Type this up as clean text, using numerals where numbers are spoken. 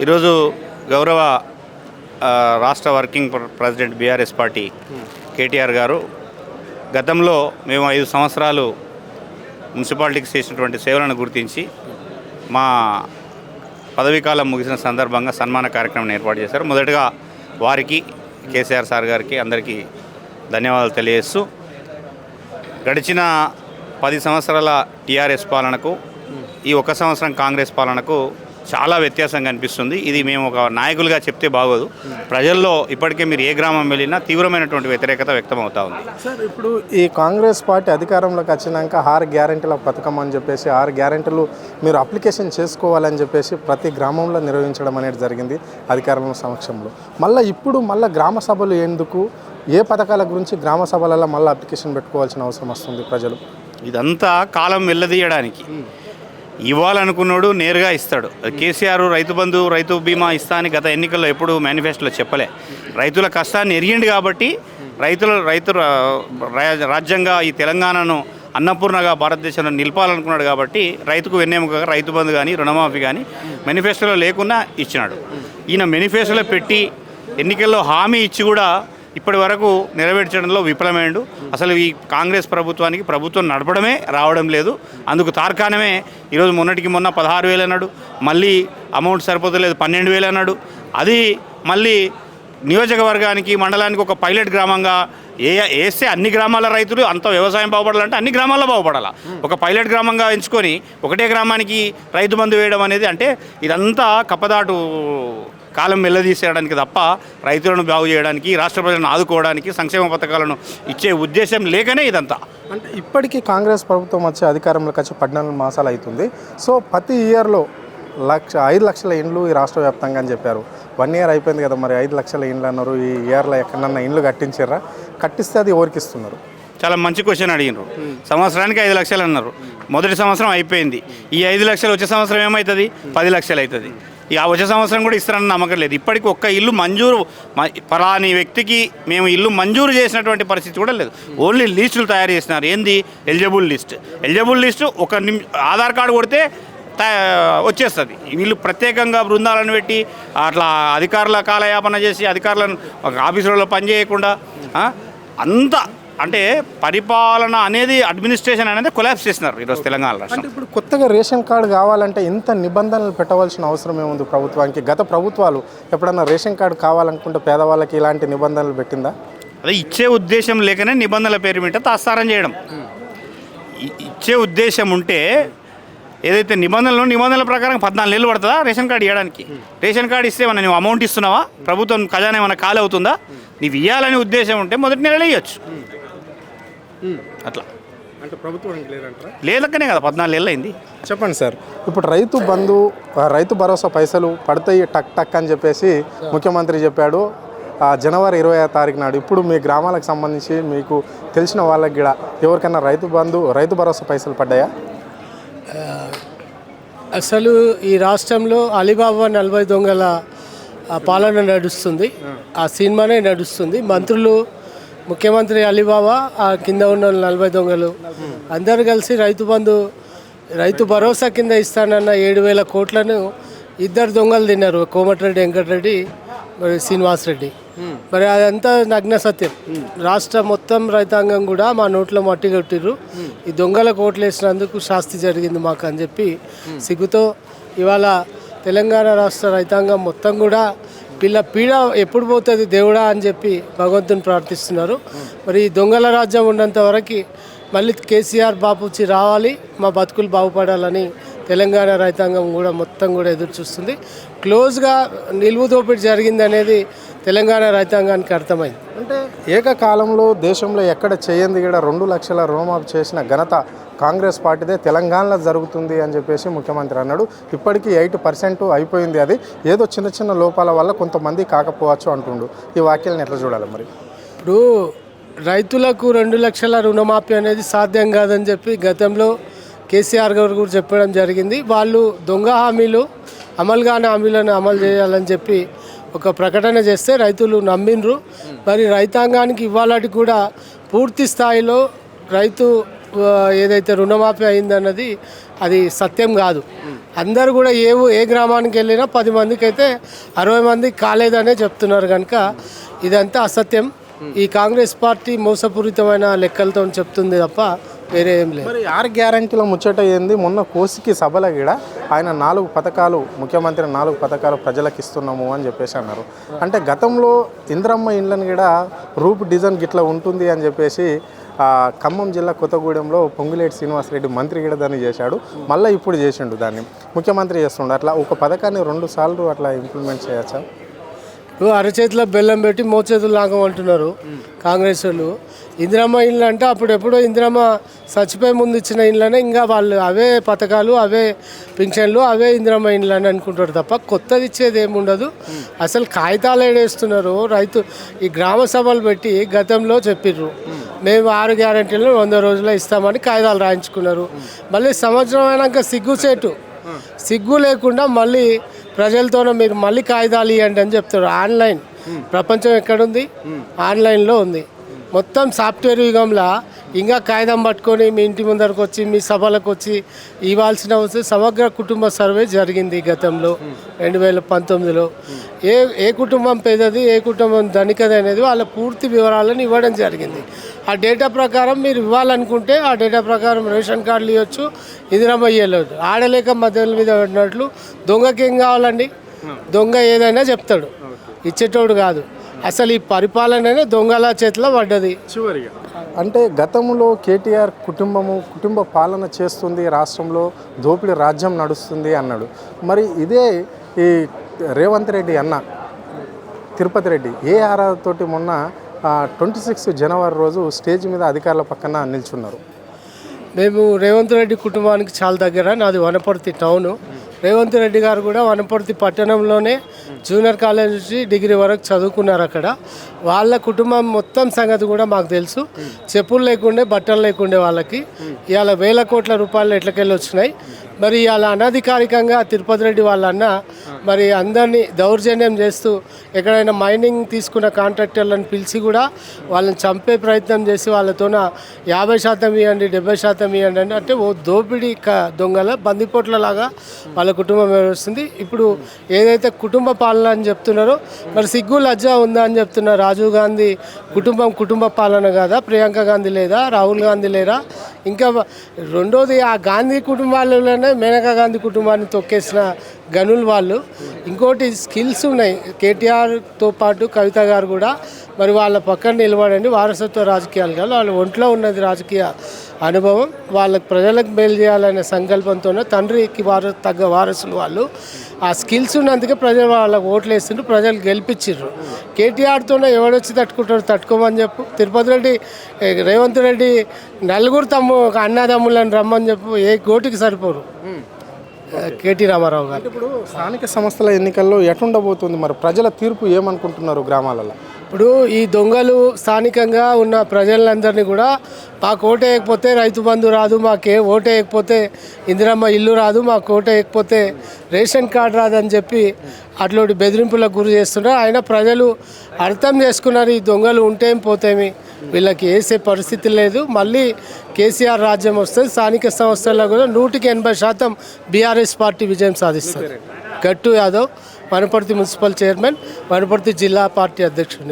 ఈరోజు గౌరవ రాష్ట్ర working president BRS party KTR గారు గతంలో మేము 5 సంవత్సరాలు మున్సిపాలిటీకి చేసినటువంటి సేవలను గుర్తించి మా పదవీకాలం ముగిసిన సందర్భంగా సన్మాన కార్యక్రమం ఏర్పాటు చేశారు. మొదటగా వారికి కేసీఆర్ సార్ గారికి అందరికీ ధన్యవాదాలు తెలియజేస్తూ గడిచిన 10 సంవత్సరాల టీఆర్ఎస్ పాలనకు ఈ 1 సంవత్సరం కాంగ్రెస్ పాలనకు చాలా వ్యత్యాసం కనిపిస్తుంది. ఇది మేము ఒక నాయకులుగా చెప్తే బాగోదు. ప్రజల్లో ఇప్పటికే మీరు ఏ గ్రామం వెళ్ళినా తీవ్రమైనటువంటి వ్యతిరేకత వ్యక్తం అవుతా ఉంది. సార్, ఇప్పుడు ఈ కాంగ్రెస్ పార్టీ అధికారంలోకి వచ్చినాక 6 గ్యారెంటీల పథకం అని చెప్పేసి 6 గ్యారెంటీలు మీరు అప్లికేషన్ చేసుకోవాలని చెప్పేసి ప్రతి గ్రామంలో నిర్వహించడం అనేది జరిగింది అధికారంలో సమక్షంలో. ఇప్పుడు గ్రామ సభలు ఎందుకు, ఏ పథకాల గురించి గ్రామ సభలలో మళ్ళీ అప్లికేషన్ పెట్టుకోవాల్సిన అవసరం వస్తుంది ప్రజలు? ఇదంతా కాలం వెళ్ళదీయడానికి. ఇవ్వాలనుకున్నాడు నేరుగా ఇస్తాడు. కేసీఆర్ రైతు బంధు రైతు బీమా ఇస్తా అని గత ఎన్నికల్లో ఎప్పుడు మేనిఫెస్టోలో చెప్పలే. రైతుల కష్టాన్ని ఎరిగిండు కాబట్టి రైతు రాజ్యంగా ఈ తెలంగాణను అన్నపూర్ణగా భారతదేశంలో నిలపాలనుకున్నాడు కాబట్టి రైతుకు వెన్నెముకగా రైతు బంధు కానీ రుణమాఫీ కానీ మేనిఫెస్టోలో లేకుండా ఇచ్చినాడు. ఈయన మేనిఫెస్టోలో పెట్టి ఎన్నికల్లో హామీ ఇచ్చి కూడా ఇప్పటి వరకు నెరవేర్చడంలో విఫలమైండు. అసలు ఈ కాంగ్రెస్ ప్రభుత్వానికి ప్రభుత్వం నడపడమే రావడం లేదు. అందుకు తార్కాణమే ఈరోజు మొన్నటికి మొన్న 16,000 అన్నాడు, మళ్ళీ అమౌంట్ సరిపోతలేదు 12,000 అన్నాడు. అది మళ్ళీ నియోజకవర్గానికి మండలానికి ఒక పైలట్ గ్రామంగా వేస్తే అన్ని గ్రామాల రైతులు అంత వ్యవసాయం బాగుపడాలంటే అన్ని గ్రామాల్లో బాగుపడాలి. ఒక పైలట్ గ్రామంగా ఎంచుకొని ఒకటే గ్రామానికి రైతు బంధు వేయడం అనేది అంటే ఇదంతా కప్పదాటు కాలం వెళ్ళదీసేయడానికి తప్ప రైతులను బాగు చేయడానికి, రాష్ట్ర ప్రజలను ఆదుకోవడానికి, సంక్షేమ పథకాలను ఇచ్చే ఉద్దేశం లేకనే ఇదంతా. అంటే ఇప్పటికీ కాంగ్రెస్ ప్రభుత్వం వచ్చే అధికారంలోకి వచ్చి 14 మాసాలు అవుతుంది. సో ప్రతి ఇయర్లో 5 లక్షల ఇండ్లు ఈ రాష్ట్ర వ్యాప్తంగా అని చెప్పారు. 1 ఇయర్ అయిపోయింది కదా, మరి 5 లక్షల ఇండ్లు అన్నారు. ఈ ఇయర్లో ఎక్కడన్నా ఇండ్లు కట్టించారా? కట్టిస్తే అది ఎవరికి ఇస్తున్నారు? చాలా మంచి క్వశ్చన్ అడిగినారు. సంవత్సరానికి 5 లక్షలు అన్నారు. మొదటి సంవత్సరం అయిపోయింది. ఈ 5 లక్షలు వచ్చే సంవత్సరం ఏమవుతుంది? 10 లక్షలు అవుతుంది. ఇక వచ్చే సంవత్సరం కూడా ఇస్తారని నమ్మకం లేదు. ఇప్పటికి ఒక్క ఇల్లు మంజూరు పలాని వ్యక్తికి మేము ఇల్లు మంజూరు చేసినటువంటి పరిస్థితి కూడా లేదు. ఓన్లీ లిస్టులు తయారు చేసినారు. ఏంది? ఎలిజిబుల్ లిస్టు ఒక ఆధార్ కార్డు కొడితే వచ్చేస్తుంది. వీళ్ళు ప్రత్యేకంగా బృందాలను పెట్టి అట్లా అధికారుల కాలయాపన చేసి అధికారులను ఆఫీసులలో పనిచేయకుండా అంత అంటే పరిపాలన అనేది అడ్మినిస్ట్రేషన్ అనేది కొలాప్స్ చేసినారు ఈరోజు తెలంగాణ రాష్ట్రం. ఇప్పుడు కొత్తగా రేషన్ కార్డు కావాలంటే ఇంత నిబంధనలు పెట్టవలసిన అవసరం ఏముంది ప్రభుత్వానికి? గత ప్రభుత్వాలు ఎప్పుడన్నా రేషన్ కార్డు కావాలనుకుంటే పేదవాళ్ళకి ఇలాంటి నిబంధనలు పెట్టిందా? అదే ఇచ్చే ఉద్దేశం లేకనే నిబంధనల పేరు మీద తాత్సారం చేయడం. ఇచ్చే ఉద్దేశం ఉంటే ఏదైతే నిబంధనల ప్రకారం 14 నెలలు పడుతుందా రేషన్ కార్డు ఇవ్వడానికి? రేషన్ కార్డు ఇస్తే ఏమన్నా నువ్వు అమౌంట్ ఇస్తున్నావా? ప్రభుత్వం ఖజానా ఏమైనా ఖాళీ అవుతుందా? నీవు ఇవ్వాలని ఉద్దేశం ఉంటే మొదటి నెలలో ఇవ్వచ్చు. అట్లా అంటే ప్రభుత్వం లేదక్కనే కదా 14 నెలలు అయింది. చెప్పండి సార్, ఇప్పుడు రైతు బంధు రైతు భరోసా పైసలు పడతాయి టక్ అని చెప్పేసి ముఖ్యమంత్రి చెప్పాడు జనవరి 20వ తారీఖు నాడు. ఇప్పుడు మీ గ్రామాలకు సంబంధించి మీకు తెలిసిన వాళ్ళకి కూడా ఎవరికైనా రైతు భరోసా పైసలు పడ్డాయా? అసలు ఈ రాష్ట్రంలో అలీబాబా 40 దొంగల పాలన నడుస్తుంది. ఆ సినిమానే నడుస్తుంది. మంత్రులు, ముఖ్యమంత్రి అలీబాబా, ఆ కింద ఉన్న 40 దొంగలు అందరు కలిసి రైతు భరోసా కింద ఇస్తానన్న 7,000 కోట్లను 2 దొంగలు తిన్నారు. కోమటిరెడ్డి వెంకటరెడ్డి, మరి శ్రీనివాసరెడ్డి. మరి అదంతా నగ్న సత్యం. రాష్ట్ర మొత్తం రైతాంగం కూడా మా నోట్లో మట్టి కొట్టిర్రు. ఈ దొంగల కోట్లు వేసినందుకు శాస్తి జరిగింది మాకు అని చెప్పి సిగ్గుతో ఇవాళ తెలంగాణ రాష్ట్ర రైతాంగం మొత్తం కూడా వీళ్ళ పీడ ఎప్పుడు పోతుంది దేవుడా అని చెప్పి భగవంతుని ప్రార్థిస్తున్నారు. మరి ఈ దొంగల రాజ్యం ఉన్నంత వరకు మళ్ళీ కేసీఆర్ బాపుచి రావాలి, మా బతుకులు బాగుపడాలని తెలంగాణ రైతాంగం కూడా మొత్తం కూడా ఎదురు చూస్తుంది. క్లోజ్గా నిలువు దోపిడీ జరిగింది అనేది తెలంగాణ రైతాంగానికి అర్థమైంది. అంటే ఏకకాలంలో దేశంలో ఎక్కడ చేయంది కూడా 2 లక్షల రుణమాఫీ చేసిన ఘనత కాంగ్రెస్ పార్టీదే తెలంగాణలో జరుగుతుంది అని చెప్పేసి ముఖ్యమంత్రి అన్నాడు. ఇప్పటికీ 8% అయిపోయింది. అది ఏదో చిన్న లోపాల వల్ల కొంతమంది కాకపోవచ్చు అంటుండు. ఈ వాక్యాలను ఎట్లా చూడాలి మరి? ఇప్పుడు రైతులకు 2 లక్షల రుణమాఫీ అనేది సాధ్యం కాదని చెప్పి గతంలో కేసీఆర్ గారు కూడా చెప్పడం జరిగింది. వాళ్ళు దొంగ హామీలు, అమలు కాని హామీలను అమలు చేయాలని చెప్పి ఒక ప్రకటన చేస్తే రైతులు నమ్మిండ్రు. మరి రైతాంగానికి ఇవాళకి కూడా పూర్తి స్థాయిలో రైతు ఏదైతే రుణమాఫీ అయిందన్నది అది సత్యం కాదు. అందరు కూడా ఏ గ్రామానికి వెళ్ళినా 10 మందికి అయితే 60 మందికి కాలేదనే చెప్తున్నారు కనుక ఇదంతా అసత్యం. ఈ కాంగ్రెస్ పార్టీ మోసపూరితమైన లెక్కలతో చెప్తుంది తప్ప వేరే ఏం లేదు. మరి 6 గ్యారంటీల ముచ్చట ఏంది? మొన్న కోసికి సభల కూడా ఆయన 4 పథకాలు, ముఖ్యమంత్రి 4 పథకాలు ప్రజలకు ఇస్తున్నాము అని చెప్పేసి అన్నారు. అంటే గతంలో ఇంద్రమ్మ ఇండ్లను కూడా రూప్ డిజైన్ గిట్లా ఉంటుంది అని చెప్పేసి ఖమ్మం జిల్లా కొత్తగూడెంలో పొంగులేటి శ్రీనివాసరెడ్డి మంత్రి కూడా దాన్ని చేశాడు. మళ్ళీ ఇప్పుడు చేసిండు, దాన్ని ముఖ్యమంత్రి చేస్తుండు. అట్లా ఒక పథకాన్ని 2 సార్లు అట్లా ఇంప్లిమెంట్ చేయొచ్చా? అరచేతిలో బెల్లం పెట్టి మోచేతులు లాగమంటున్నారు కాంగ్రెస్ వాళ్ళు. ఇందిరమ్మ ఇండ్లు అంటే అప్పుడెప్పుడో ఇందిరమ్మ చచ్చిపోయి ముందు ఇచ్చిన ఇండ్లనే ఇంకా వాళ్ళు అవే పథకాలు, అవే పింఛన్లు, అవే ఇందిరమ్మ ఇండ్లు అని అనుకుంటారు తప్ప కొత్తది ఇచ్చేది ఏముండదు. అసలు కాగితాలు ఏడేస్తున్నారు. ఈ గ్రామ సభలు పెట్టి గతంలో చెప్పిర్రు మేము 6 గ్యారెంటీలు 100 రోజుల్లో ఇస్తామని కాగితాలు రాయించుకున్నారు. మళ్ళీ సంవత్సరం అయినాక సిగ్గు లేకుండా మళ్ళీ ప్రజలతోనే మీరు మళ్ళీ కాగితాలు ఇవ్వండి అని చెప్తారు. ఆన్లైన్ ప్రపంచం ఎక్కడుంది? ఆన్లైన్లో ఉంది. మొత్తం సాఫ్ట్వేర్ యుగంలో ఇంకా కాగితం పట్టుకొని మీ ఇంటి ముందరకు వచ్చి మీ సభలకు వచ్చి ఇవ్వాల్సిన సమగ్ర కుటుంబ సర్వే జరిగింది గతంలో 2019లో. ఏ కుటుంబం పేదది, ఏ కుటుంబం ధనికది అనేది వాళ్ళ పూర్తి వివరాలను ఇవ్వడం జరిగింది. ఆ డేటా ప్రకారం మీరు ఇవ్వాలనుకుంటే ఆ డేటా ప్రకారం రేషన్ కార్డులు ఇవ్వచ్చు, ఇందిరమ్మ ఇవ్వలేదు. ఆడలేక మధ్యల మీద పెట్టినట్లు దొంగకి ఏం కావాలండి? దొంగ ఏదైనా చెప్తాడు, ఇచ్చేటోడు కాదు. అసలు ఈ పరిపాలననే దొంగల చేతిలో పడ్డది చివరిగా. అంటే గతంలో కేటీఆర్ కుటుంబ పాలన చేస్తుంది, రాష్ట్రంలో దోపిడీ రాజ్యం నడుస్తుంది అన్నాడు. మరి ఇదే ఈ రేవంత్ రెడ్డి అన్న తిరుపతి రెడ్డి తోటి మొన్న 26 జనవరి రోజు స్టేజ్ మీద అధికారుల పక్కన నిల్చున్నారు. మేము రేవంత్ రెడ్డి కుటుంబానికి చాలా దగ్గర. నాది వనపర్తి టౌను. రేవంత్ రెడ్డి గారు కూడా వనపర్తి పట్టణంలోనే జూనియర్ కాలేజ్ నుంచి డిగ్రీ వరకు చదువుకున్నారు అక్కడ. వాళ్ళ కుటుంబం మొత్తం సంగతి కూడా మాకు తెలుసు. చెప్పులు లేకుండే, బట్టలు లేకుండే వాళ్ళకి ఇవాళ 1000 కోట్ల రూపాయలు ఎట్లకెళ్ళి వచ్చినాయి. మరి ఇవాళ అనధికారికంగా తిరుపతి రెడ్డి వాళ్ళ అన్న మరి అందరినీ దౌర్జన్యం చేస్తూ ఎక్కడైనా మైనింగ్ తీసుకున్న కాంట్రాక్టర్లను పిలిచి కూడా వాళ్ళని చంపే ప్రయత్నం చేసి వాళ్ళతోన 50% ఇవ్వండి, 70% ఇవ్వండి అంటే ఓ దోపిడీ దొంగల బందిపోట్ల లాగా వాళ్ళ కుటుంబం వ్యవహరిస్తుంది. ఇప్పుడు ఏదైతే కుటుంబ పాలన అని చెప్తున్నారో మరి సిగ్గు లజ్జ ఉందా అని చెప్తున్నారు. రాజీవ్ గాంధీ కుటుంబ పాలన కాదా? ప్రియాంక గాంధీ లేదా? రాహుల్ గాంధీ లేరా? ఇంకా రెండోది ఆ గాంధీ కుటుంబాలలోనే మేనకా గాంధీ కుటుంబాన్ని తొక్కేసిన గనులు వాళ్ళు. ఇంకోటి స్కిల్స్ ఉన్నాయి. కేటీఆర్తో పాటు కవిత గారు కూడా మరి వాళ్ళ పక్కన నిలబడండి. వారసత్వ రాజకీయాలు కాదు, వాళ్ళ ఒంట్లో ఉన్నది రాజకీయ అనుభవం. వాళ్ళకి ప్రజలకు మేలు చేయాలనే సంకల్పంతోనే తండ్రికి తగ్గ వారసులు వాళ్ళు. ఆ స్కిల్స్ ఉన్నందుకే ప్రజలు వాళ్ళకి ఓట్లు వేస్తుండ్రు, ప్రజలు గెలిపించారు. కేటీఆర్తోనే ఎవడొచ్చి తట్టుకోమని చెప్పు. తిరుపతి రెడ్డి రేవంత్ రెడ్డి నలుగురు అన్నదమ్ములను రమ్మని చెప్పు. ఏ కోటికి సరిపోరు కేటీ రామారావు గారు. ఇప్పుడు స్థానిక సంస్థల ఎన్నికల్లో ఎటుండబోతుంది? మరి ప్రజల తీర్పు ఏమనుకుంటున్నారు గ్రామాలలో? ఇప్పుడు ఈ దొంగలు స్థానికంగా ఉన్న ప్రజలందరినీ కూడా మాకు ఓటేయకపోతే రైతు బంధు రాదు, మాకే ఓటేయకపోతే ఇందిరమ్మ ఇల్లు రాదు, మాకు ఓటేయకపోతే రేషన్ కార్డు రాదని చెప్పి అట్లాంటి బెదిరింపులకు గురి చేస్తున్నారు. అయినా ప్రజలు అర్థం చేసుకున్నారు ఈ దొంగలు ఉంటేం పోతేమి, వీళ్ళకి వేసే పరిస్థితి లేదు. మళ్ళీ కేసీఆర్ రాజ్యం వస్తుంది. స్థానిక సంస్థల్లో కూడా 100% బీఆర్ఎస్ పార్టీ విజయం సాధిస్తుంది. గట్టు యాదవ్, వనపర్తి మున్సిపల్ చైర్మన్, వనపర్తి జిల్లా పార్టీ అధ్యక్షుడు.